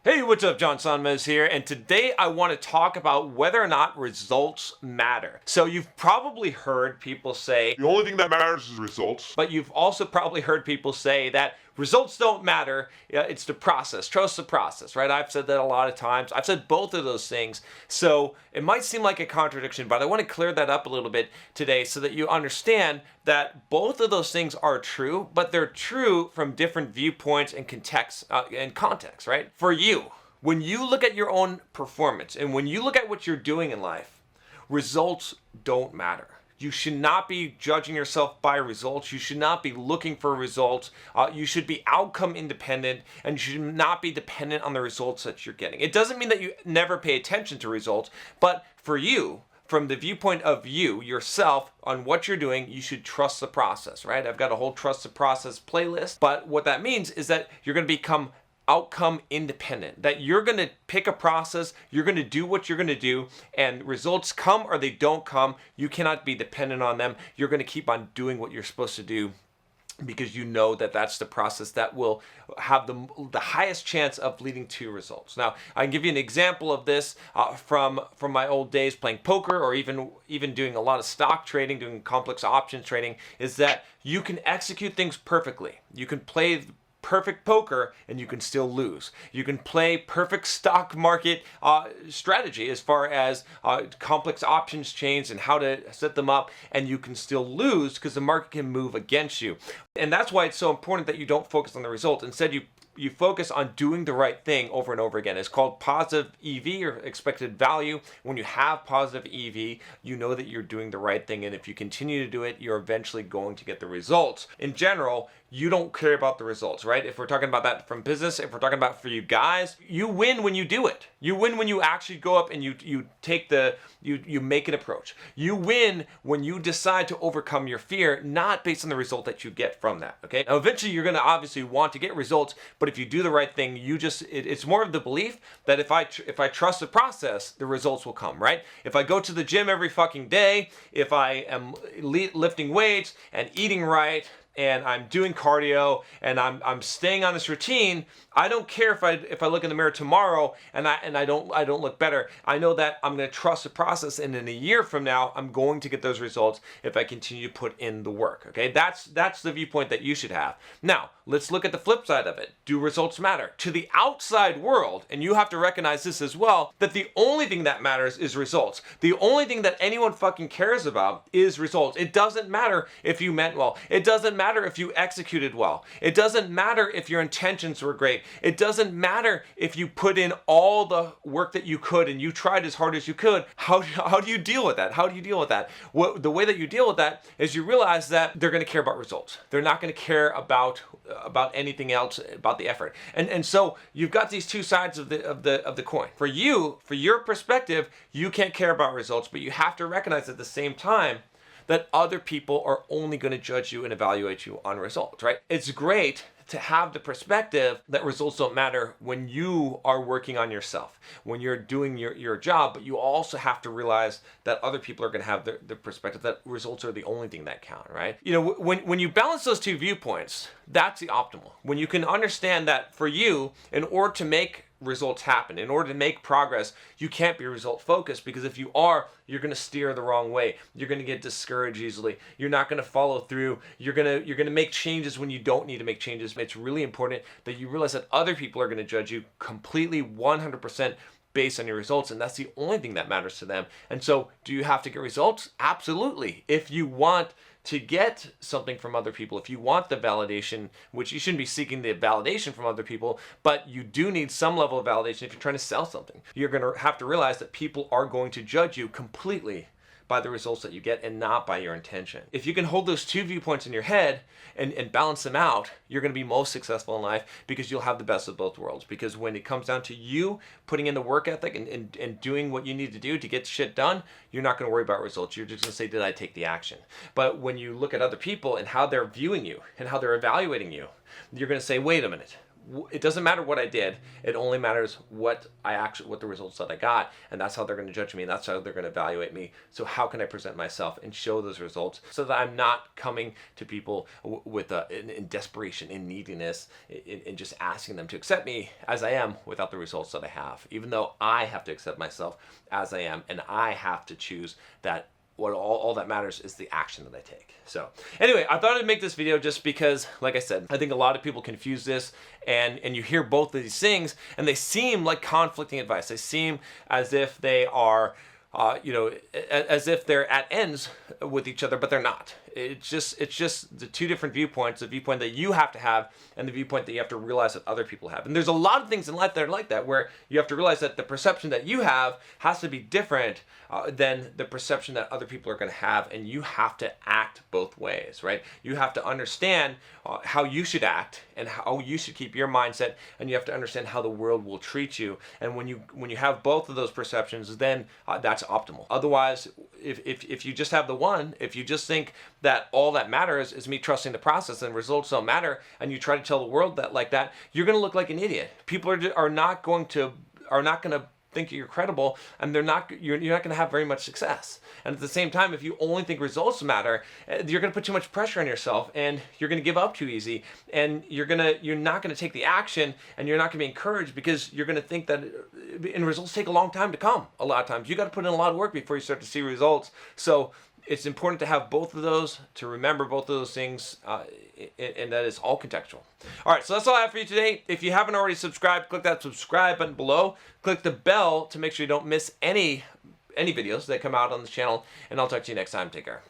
Hey, what's up? John Sonmez here, and today I want to talk about whether or not results matter. So you've probably heard people say, The only thing that matters is results. but you've also probably heard people say that results don't matter, it's the process, trust the process, right? I've said that a lot of times. I've said both of those things, so it might seem like a contradiction, but I want to clear that up a little bit today so that you understand that both of those things are true, but they're true from different viewpoints and context, right? For you, when you look at your own performance and when you look at what you're doing in life, results don't matter. You should not be judging yourself by results. You should not be looking for results. You should be outcome independent, and you should not be dependent on the results that you're getting. It doesn't mean that you never pay attention to results, but for you, from the viewpoint of you, yourself, on what you're doing, you should trust the process, right? I've got a whole trust the process playlist, but what that means is that you're going to become outcome independent, that you're going to pick a process, you're going to do what you're going to do, and results come or they don't come. You cannot be dependent on them. You're going to keep on doing what you're supposed to do because you know that that's the process that will have the highest chance of leading to results. Now, I can give you an example of this from my old days playing poker, or even doing a lot of stock trading, doing complex options trading, is that you can execute things perfectly. You can play perfect poker and you can still lose. You can play perfect stock market strategy as far as complex options chains and how to set them up, and you can still lose because the market can move against you. And that's why it's so important that you don't focus on the result. Instead, you focus on doing the right thing over and over again. It's called positive EV, or expected value. When you have positive EV, you know that you're doing the right thing, and if you continue to do it, you're eventually going to get the results. In general, you don't care about the results, right? If we're talking about that from business, if we're talking about for you guys, you win when you do it. You win when you actually go up and you make an approach. You win when you decide to overcome your fear, not based on the result that you get from that, okay? Now, eventually you're gonna obviously want to get results, but if you do the right thing, it's more of the belief that if I trust the process, the results will come, right? If I go to the gym every fucking day, if I am lifting weights and eating right, and I'm doing cardio, and I'm staying on this routine, I don't care if I look in the mirror tomorrow and I don't look better. I know that I'm going to trust the process, and in a year from now, I'm going to get those results if I continue to put in the work. Okay, that's the viewpoint that you should have. Now, let's look at the flip side of it. Do results matter? To the outside world, and you have to recognize this as well, that the only thing that matters is results. The only thing that anyone fucking cares about is results. It doesn't matter if you meant well. It doesn't matter if you executed well. It doesn't matter if your intentions were great. It doesn't matter if you put in all the work that you could and you tried as hard as you could. How do you deal with that? How do you deal with that? The way that you deal with that is you realize that they're going to care about results. They're not going to care about anything else, about the effort. And so you've got these two sides of the coin. For you, for your perspective, you can't care about results, but you have to recognize at the same time that other people are only going to judge you and evaluate you on results, right? It's great to have the perspective that results don't matter when you are working on yourself, when you're doing your job, but you also have to realize that other people are going to have the perspective that results are the only thing that count, right? You know, when you balance those two viewpoints, that's the optimal. When you can understand that for you, in order to make results happen, in order to make progress, you can't be result focused, because if you are, you're going to steer the wrong way. You're going to get discouraged easily. You're not going to follow through. You're going to make changes when you don't need to make changes. It's really important that you realize that other people are going to judge you completely 100% based on your results, and that's the only thing that matters to them. And so, do you have to get results? Absolutely. If you want to get something from other people, if you want the validation, which you shouldn't be seeking the validation from other people, but you do need some level of validation if you're trying to sell something. You're going to have to realize that people are going to judge you completely by the results that you get and not by your intention. If you can hold those two viewpoints in your head and balance them out, you're going to be most successful in life, because you'll have the best of both worlds. Because when it comes down to you putting in the work ethic and doing what you need to do to get shit done, you're not going to worry about results. You're just going to say, did I take the action? But when you look at other people and how they're viewing you and how they're evaluating you, you're going to say, wait a minute. it doesn't matter what I did. It only matters what the results that I got, and that's how they're going to judge me, and that's how they're going to evaluate me. So how can I present myself and show those results so that I'm not coming to people with in desperation, in neediness, in just asking them to accept me as I am without the results that I have, even though I have to accept myself as I am, and I have to choose that. What all that matters is the action that I take. So anyway, I thought I'd make this video just because, like I said, I think a lot of people confuse this, and you hear both of these things and they seem like conflicting advice. They seem as if they are as if they're at ends with each other, but they're not. It's just the two different viewpoints, the viewpoint that you have to have and the viewpoint that you have to realize that other people have. And there's a lot of things in life that are like that, where you have to realize that the perception that you have has to be different than the perception that other people are going to have, and you have to act both ways, right? You have to understand how you should act and how you should keep your mindset, and you have to understand how the world will treat you. And when you have both of those perceptions, then that's optimal. Otherwise, if you just have the one, if you just think that all that matters is me trusting the process and results don't matter, and you try to tell the world that like that, you're going to look like an idiot. People are not going to think you're credible, and you're not going to have very much success. And at the same time, if you only think results matter, you're going to put too much pressure on yourself, and you're going to give up too easy, and you're not going to take the action, and you're not going to be encouraged, because you're going to think that and results take a long time to come. A lot of times you got to put in a lot of work before you start to see results. So it's important to have both of those, to remember both of those things, and that is all contextual. All right, so that's all I have for you today. If you haven't already subscribed, click that subscribe button below. Click the bell to make sure you don't miss any videos that come out on the channel, and I'll talk to you next time. Take care.